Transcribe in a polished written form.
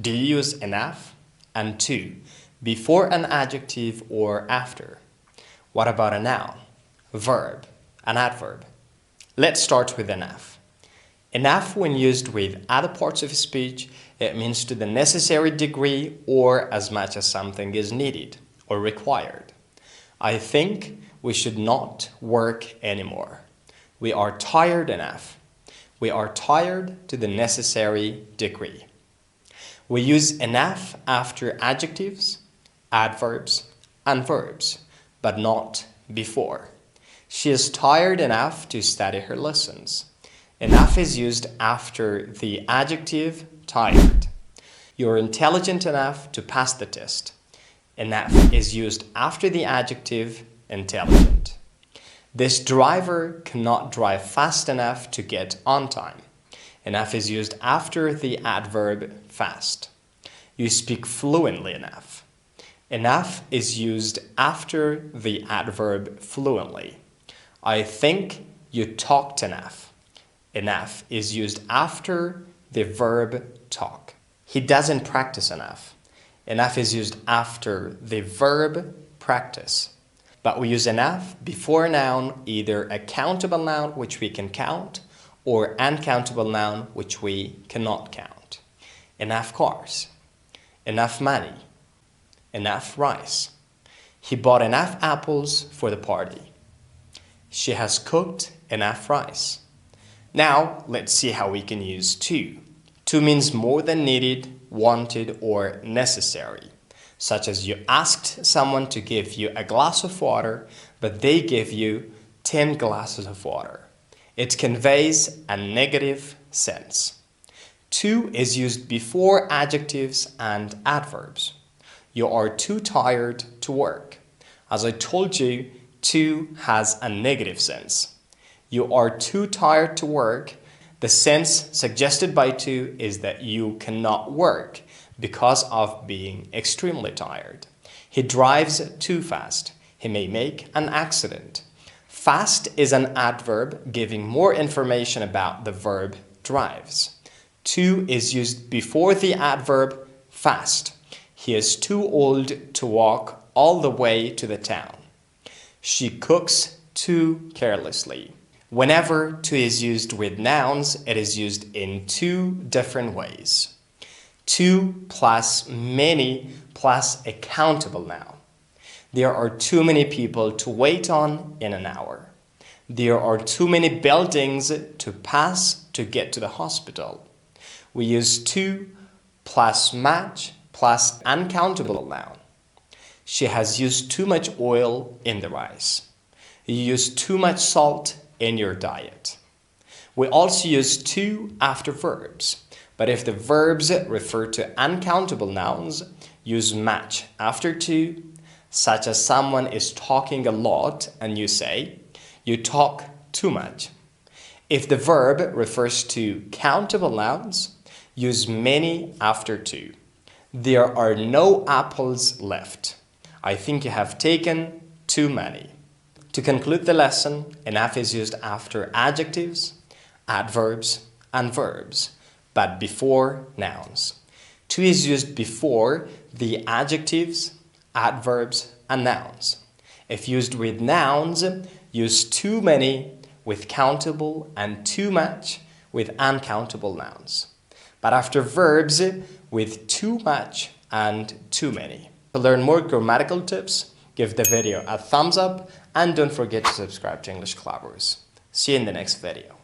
Do you use enough and to before an adjective or after? What about a noun, verb, an adverb? Let's start with enough. Enough, when used with other parts of speech, it means to the necessary degree or as much as something is needed or required. I think we should not work anymore. We are tired enough. We are tired to the necessary degree. We use enough after adjectives, adverbs, and verbs, but not before. She is tired enough to study her lessons. Enough is used after the adjective tired. You're intelligent enough to pass the test. Enough is used after the adjective intelligent. This driver cannot drive fast enough to get on time. Enough is used after the adverb fast. You speak fluently enough. Enough is used after the adverb fluently. I think you talked enough. Enough is used after the verb talk. He doesn't practice enough. Enough is used after the verb practice. But we use enough before a noun, either a countable noun which we can count or uncountable noun which we cannot count. Enough cars, enough money, enough rice. He bought enough apples for the party. She has cooked enough rice. Now, let's see how we can use to. To means more than needed, wanted, or necessary. Such as you asked someone to give you a glass of water, but they give you 10 glasses of water. It conveys a negative sense. To is used before adjectives and adverbs. You are too tired to work. As I told you, to has a negative sense. You are too tired to work. The sense suggested by to is that you cannot work because of being extremely tired. He drives too fast. He may make an accident. Fast is an adverb giving more information about the verb drives. To is used before the adverb fast. He is too old to walk all the way to the town. She cooks too carelessly. Whenever to is used with nouns, it is used in two different ways. To plus many plus a countable noun. There are too many people to wait on in an hour. There are too many buildings to pass to get to the hospital. We use to plus much plus uncountable noun. She has used too much oil in the rice. You use too much salt in your diet. We also use to after verbs, but if the verbs refer to uncountable nouns, use much after to, such as someone is talking a lot and you say, you talk too much. If the verb refers to countable nouns, use many after to. There are no apples left. I think you have taken too many. To conclude the lesson, enough is used after adjectives, adverbs, and verbs, but before nouns. To is used before the adjectives, adverbs, and nouns. If used with nouns, use too many with countable and too much with uncountable nouns. But after verbs, with too much and too many. To learn more grammatical tips, give the video a thumbs up and don't forget to subscribe to English Clubbers. See you in the next video.